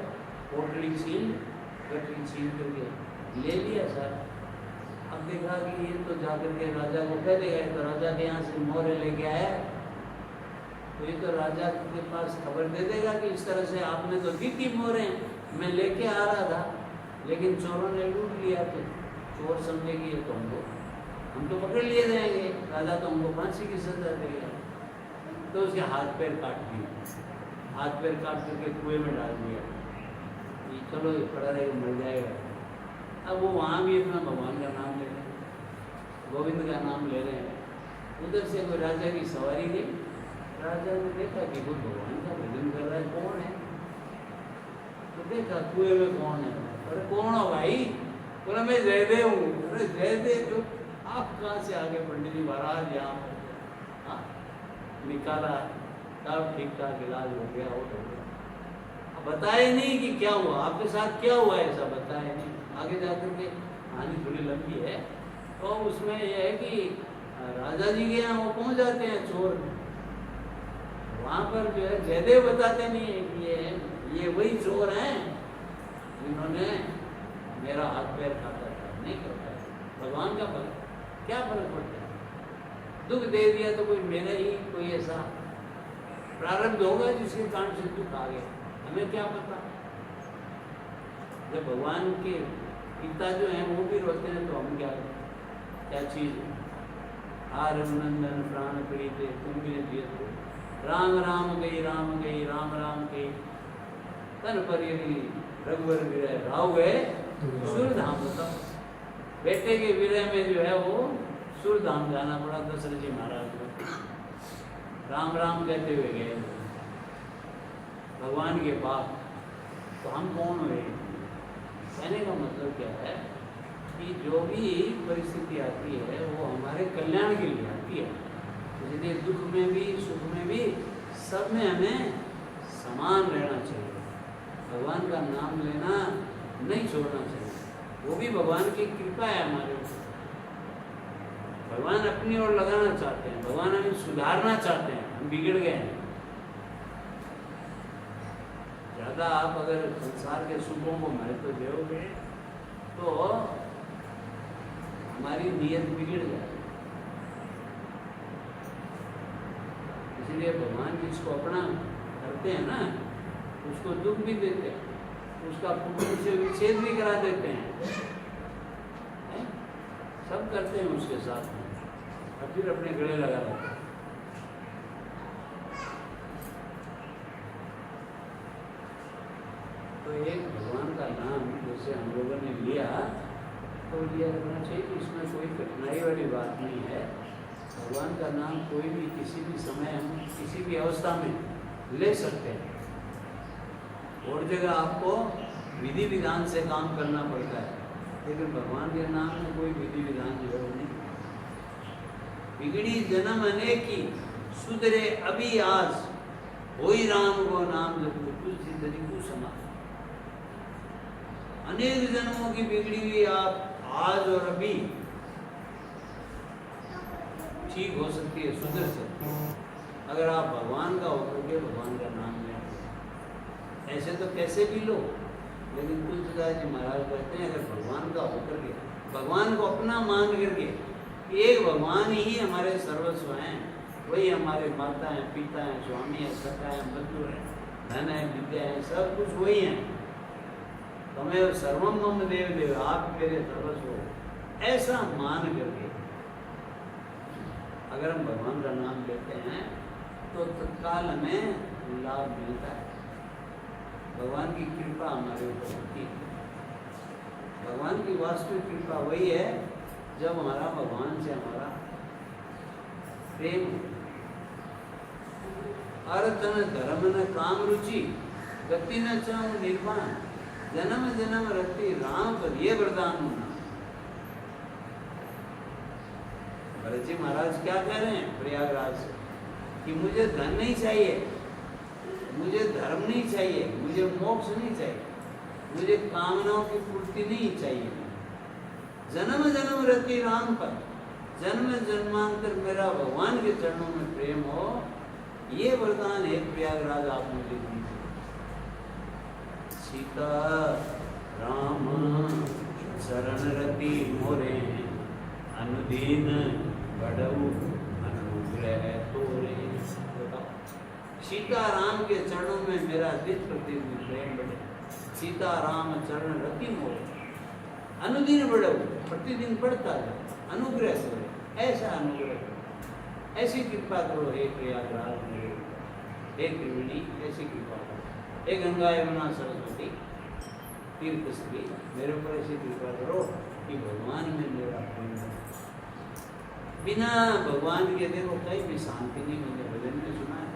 पोटली छीन गठरी छीन करके ले लिया सर। अब देखा कि ये तो जाकर के राजा को कह देगा, तो राजा के यहाँ से मोहरे लेके आया, तो ये तो राजा के पास खबर दे देगा कि इस तरह से आपने तो दी थी मोहरें, मैं लेके आ रहा था लेकिन चोरों ने लूट लिया। तो चोर समझेगी ये तो हम तो पकड़ लिए जाएंगे, राजा तो हमको फांसी की सजा देगा। तो उसके हाथ पैर काट दिए, हाथ पैर काट करके कुएं में डाल दिया। ये चलो ये पड़ा रहेगा, मर जाएगा। अब वो वहाँ भी अपना भगवान का नाम ले रहे हैं, गोविंद का नाम ले रहे हैं। उधर से कोई राजा की सवारी गई, राजा ने देखा कि कोई भगवान का भजन कर रहा है, कौन है? तो देखा कुएं में कौन है। अरे कौन हो भाई? बोला मैं जयदेव हूँ। अरे जयदेव जो आप कहाँ से आगे? पंडित जी महाराज यहाँ हाँ निकाला, तब ठीक ठाक इलाज हो गया, हो गया। अब बताए नहीं कि क्या हुआ, आपके साथ क्या हुआ ऐसा बताए नहीं। आगे जाकर के कहानी थोड़ी लंबी है, तो उसमें यह है कि राजा जी के यहाँ वो पहुँच जाते हैं चोर, वहाँ पर जो है जयदेव बताते नहीं है कि ये वही चोर हैं जिन्होंने मेरा हाथ पैर खाता था। नहीं करता है भगवान का फर्क, क्या फर्क पड़ता है? दुख दे दिया तो कोई मेरा ही कोई ऐसा प्रारब्ध होगा जिसके कारण से दुख आ गया, हमें क्या पता। जब भगवान के पिता जो हैं वो भी रोते हैं तो हम क्या चीज़ है? आ रघुनंदन प्राण पीड़ित तुम भी दिए तो राम राम गई राम गई राम राम गई तन पर रघुवर विरह राव गए सूर्यधाम। बताओ बेटे के विरह में जो है वो सूर्यधाम जाना पड़ा दशरथ जी महाराज को। राम राम कहते हुए गए भगवान के पास। तो हम कौन हुए? कहने का मतलब क्या है कि जो भी परिस्थिति आती है वो हमारे कल्याण के लिए आती है। इसलिए दुख में भी सुख में भी सब में हमें समान रहना चाहिए। भगवान का नाम लेना नहीं छोड़ना चाहिए, वो भी भगवान की कृपा है हमारे ऊपर। भगवान भगवान अपनी ओर लगाना चाहते हैं, भगवान हमें सुधारना चाहते हैं, हम बिगड़ गए हैं। ज्यादा आप अगर संसार के सुखों को महत्व दोगे तो हमारी नीयत बिगड़ जाएगी। इसलिए भगवान जिसको अपना करते हैं ना, उसको दुख भी देते हैं, उसका पुत्र से विच्छेद भी करा देते हैं, सब करते हैं उसके साथ में, और फिर अपने गले लगा लेते हैं। तो एक भगवान का नाम जैसे हम लोगों ने लिया तो लिया रखना चाहिए, इसमें कोई कठिनाई वाली बात नहीं है। भगवान का नाम कोई भी किसी भी समय हम किसी भी अवस्था में ले सकते हैं। और जगह आपको विधि विधान से काम करना पड़ता है, लेकिन भगवान के नाम में कोई विधि विधान की जरूरत नहीं। बिगड़ी जन्म अनेकी सुधरे अभी आज, होई राम को नाम जब तुलसी दरी को समा। अनेक जन्मों की बिगड़ी हुई आप आज और अभी ठीक हो सकती है, सुधर सकती है, अगर आप भगवान का होकर के भगवान का नाम लें। ऐसे तो कैसे भी लो, लेकिन तुलसीदास जी महाराज कहते हैं अगर भगवान का होकर के, भगवान को अपना मान करके, एक भगवान ही हमारे सर्वस्व हैं, वही हमारे माता हैं, पिता हैं, स्वामी हैं, सखा हैं, बंधु हैं, धन है, विद्या है, सब कुछ वही हैं। तुम्हें सर्वम मम देव देव, आप मेरे सर्वस्व हो, ऐसा मान करके अगर हम भगवान का नाम लेते हैं तो तत्काल हमें लाभ मिलता है, भगवान की कृपा हमारे ऊपर होती है। भगवान की वास्तविक कृपा वही है जब हमारा भगवान से हमारा प्रेम हो। अर्थ न धर्म न काम रुचि, गति न चाहूं निर्वाण, जन्म जन्म रति राम पर, ये वरदान होना। भरत जी महाराज क्या कह रहे हैं प्रयागराज से कि मुझे धन नहीं चाहिए, मुझे धर्म नहीं चाहिए, मुझे मोक्ष नहीं चाहिए, मुझे कामनाओं की पूर्ति नहीं चाहिए, जन्म जन्म रति राम पर, जन्म जन्मांतर मेरा भगवान के चरणों में प्रेम हो, ये वरदान है प्रयागराज आप मुझे दीजिए। सीता राम शरण रति मोरे, अनुदीन बड़ऊ अनुग्रह तोरे। सीता राम के चरणों में मेरा दिन प्रतिदिन प्रेम बढ़े, सीता राम चरण रति मोरे, अनुदिन बढ़ो, प्रतिदिन बढ़ता जाए, अनुग्रह करो, ऐसा अनुग्रह करो, ऐसी कृपा करो हे प्रयागराज मेरे, हे त्रिवेणी ऐसी कृपा करो, हे गंगा यमुना सरस्वती तीर्थ स्त्री मेरे ऊपर ऐसी कृपा करो कि भगवान में मेरा प्रेम हो। बिना भगवान के देखो कहीं भी शांति नहीं मिले, भजन में सुना है,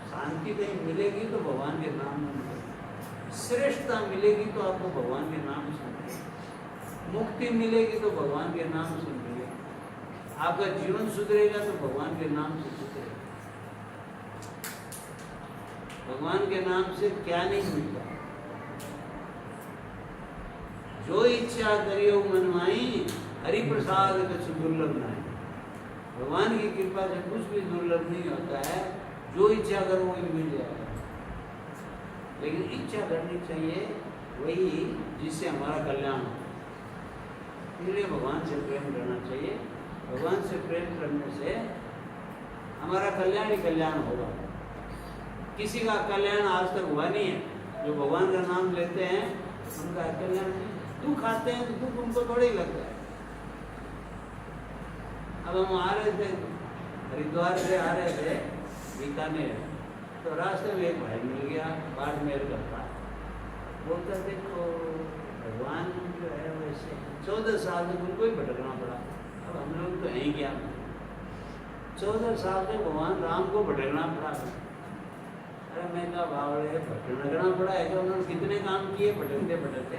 शांति कहीं मिलेगी तो भगवान के नाम में मिलेगी, श्रेष्ठता मिलेगी तो आपको भगवान के नाम सुनिए, मुक्ति मिलेगी तो भगवान के नाम सुनिए, आपका जीवन सुधरेगा तो भगवान के नाम से सुधरेगा। भगवान के नाम से क्या नहीं मिलता, जो इच्छा करियो मनमाई, हरि प्रसाद कुछ दुर्लभ नहीं। भगवान की कृपा से कुछ भी दुर्लभ नहीं होता है, जो इच्छा करो वही मिल जाएगा, लेकिन इच्छा करनी चाहिए वही जिससे हमारा कल्याण हो। इसलिए भगवान से प्रेम करना चाहिए, भगवान से प्रेम करने से हमारा कल्याण ही कल्याण होगा। किसी का कल्याण आज तक हुआ नहीं है, जो भगवान का नाम लेते हैं उनका कल्याण नहीं। दुख आते हैं तो दुख उनको थोड़ा ही लगता है। अब हम आ रहे थे, हरिद्वार से आ रहे थे बीकानेर, तो रास्ते में एक भाई मिल गया, बाड़मेर का था, बोलता देखो भगवान जो है वैसे 14 साल तक उनको ही भटकना पड़ा। अब हम लोग तो नहीं गया, 14 साल तक भगवान राम को भटकना पड़ा। अरे मैं कहा बावड़े भटकना पड़ा है कि उन्होंने कितने काम किए भटकते भटकते,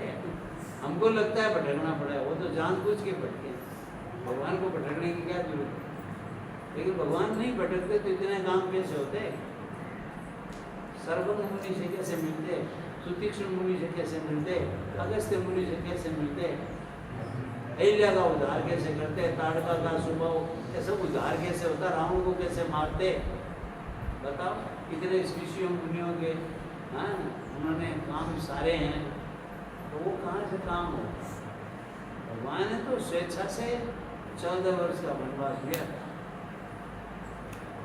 हमको लगता है भटकना पड़ा है, वो तो जानबूझ के भटके, भगवान को भटकने की क्या जरूरत है। लेकिन भगवान नहीं भटकते तो इतने काम कैसे होते। सर्वज्ञ मुनि से कैसे मिलते, सुतीक्ष्ण मुनि से कैसे मिलते, अगस्त्य मुनि से कैसे मिलते, अहिल्या का उद्धार कैसे करते, ताड़का का स्वभाव ये सब उद्धार कैसे होता, रावण को कैसे मारते, बताओ। कितने ऋषियों मुनियों के हाँ उन्होंने काम सारे हैं, तो वो कहाँ से काम हो। भगवान ने तो स्वेच्छा से 14 वर्ष का वनवास लिया था,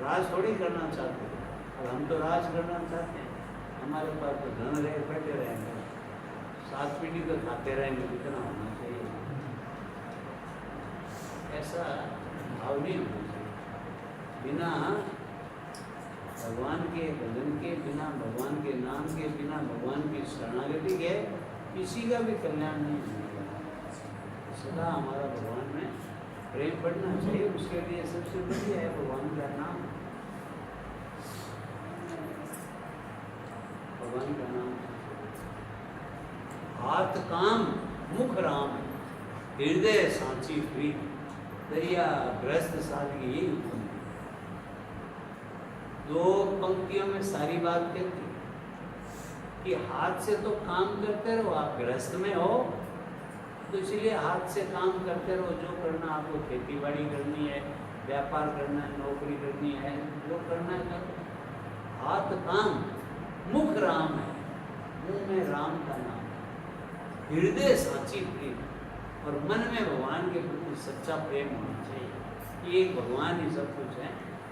राज थोड़ी करना चाहते थे। और हम तो राज करना चाहते हैं, हमारे पास तो धन रहे, बैठे रहेंगे, 7 पीढ़ी तो खाते रहेंगे, कितना होना चाहिए। ऐसा भाव नहीं होना चाहिए। बिना भगवान के भजन के, बिना भगवान के नाम के, बिना भगवान की शरणागति के किसी का भी कल्याण नहीं होगा। सदा हमारा भगवान में प्रेम बढ़ना चाहिए, उसके लिए सबसे बढ़िया है भगवान का नाम। भगवान का नाम हाथ काम मुख राम, हृदय सांची प्रीत, दरिया ग्रस्त सादगी, यही उत्तम है। 2 पंक्तियों में सारी बात कहती कि हाथ से तो काम करते रहो, आप गृहस्थ में हो तो इसलिए हाथ से काम करते रहो। जो करना आपको, खेती बाड़ी करनी है, व्यापार करना है, नौकरी करनी है, जो करना है करो। हाथ काम मुख राम है, मुंह में राम का नाम, हृदय साची प्रेम, और मन में भगवान के प्रति सच्चा प्रेम होना चाहिए। ये भगवान ही सब कुछ है,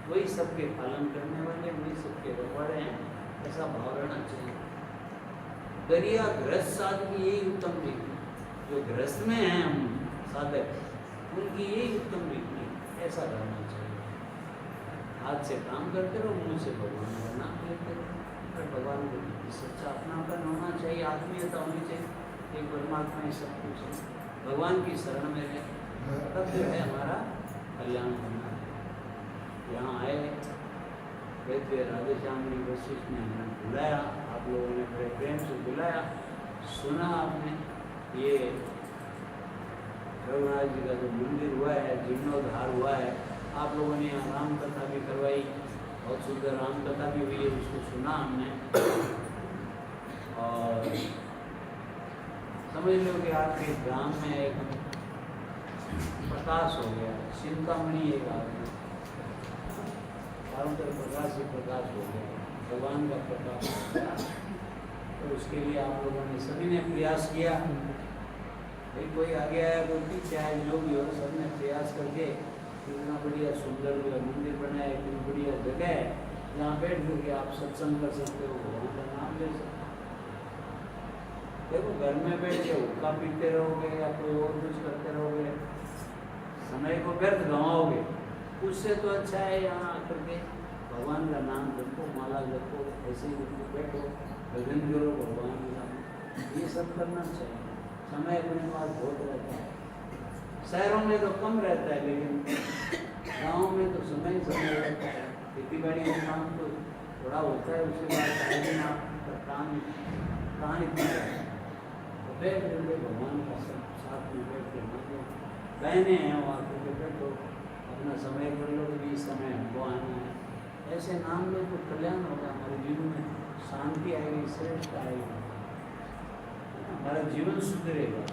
वही सबके पालन करने वाले, वही सबके रखवाले हैं, ऐसा भाव रहना चाहिए। दरिया गृहस्थ साधक यही उत्तम रीति, जो गृहस्थ में हैं हम साधक, उनकी यही उत्तम रीति, ऐसा रहना चाहिए। हाथ से काम करते रहो, मुंह से भगवान का नाम लेते रहो, पर भगवान को सच्चा अपनापन होना चाहिए, आत्मीयता होनी चाहिए। एक परमात्मा ही सब कुछ है, भगवान की शरण में है, तब जो है हमारा कल्याण होना है। यहाँ आए वैद्य राधेश्याम जी वशिष्ठ ने हमें बुलाया, आप लोगों ने बड़े प्रेम से बुलाया, सुना आपने। ये रघुनाथ जी का जो मंदिर हुआ है, जीर्णोद्धार हुआ है, आप लोगों ने यहाँ राम कथा भी करवाई, बहुत सुंदर राम कथा भी हुई है, उसको सुना हमने। और समझ लो कि आपके ग्राम में एक प्रकाश हो गया, चिंतामणि एक आदमी, चारों तरफ प्रकाश ही प्रकाश हो गया, भगवान का प्रकाश। तो उसके लिए आप लोगों ने सभी ने प्रयास किया, भाई कोई आगे आया, कोई पीछे आया, जो भी हो, सबने प्रयास करके इतना बढ़िया सुंदर मंदिर बनाया, इतनी बढ़िया जगह है जहाँ बैठ करके आप सत्संग कर सकते हो, भगवान का नाम ले सकते हो। देखो घर में बैठ के हुक्का पीते रहोगे या कोई और कुछ करते रहोगे, समय को व्यर्थ गंवाओगे। उससे तो अच्छा है यहाँ आकर के भगवान का नाम जपो, माला जपो, ऐसे ही बैठो, भजन करो भगवान का, ये सब करना चाहिए। समय अपने पास बहुत रहता है, शहरों में तो कम रहता है, लेकिन गाँव में तो समय समय रहता है। खेती बाड़ी का काम तो थोड़ा होता है, उसके बाद सारे दिन आपका काम कहाँ इतना है। तो बैठ करके भगवान का सब साथ में बैठ के मानो, बहने हैं वहाँ करके बैठो, अपना समय कर लो कि इस समय हमको आना है, ऐसे नाम लो तो कल्याण होगा, हमारे जीवन में शांति आएगी, श्रेष्ठ आएगी, हमारा जीवन सुधरेगा।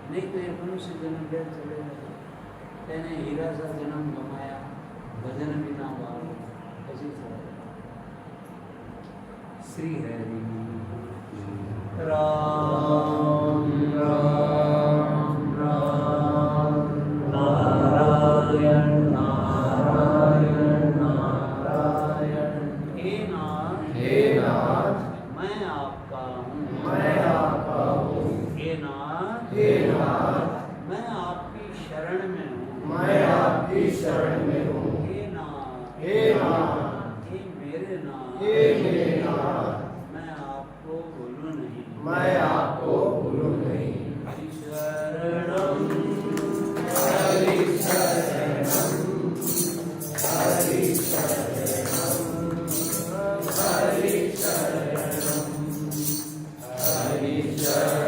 नहीं तो ये मनुष्य जन्म व्यर्थ चलेगा। तेने हीरा सा जन्म गमाया, भजन बिना बाल, ऐसी श्री हरि राम राम राम नारायण नारायण नारायण। हे नाथ मैं आपका हूँ, मैं आपका हूँ। हे नाथ मैं आपकी शरण में हूँ, मैं आपकी शरण में हूँ। हे नाथ हे मेरे नाथ, मैं आपको भूलूं नहीं, मैं आपको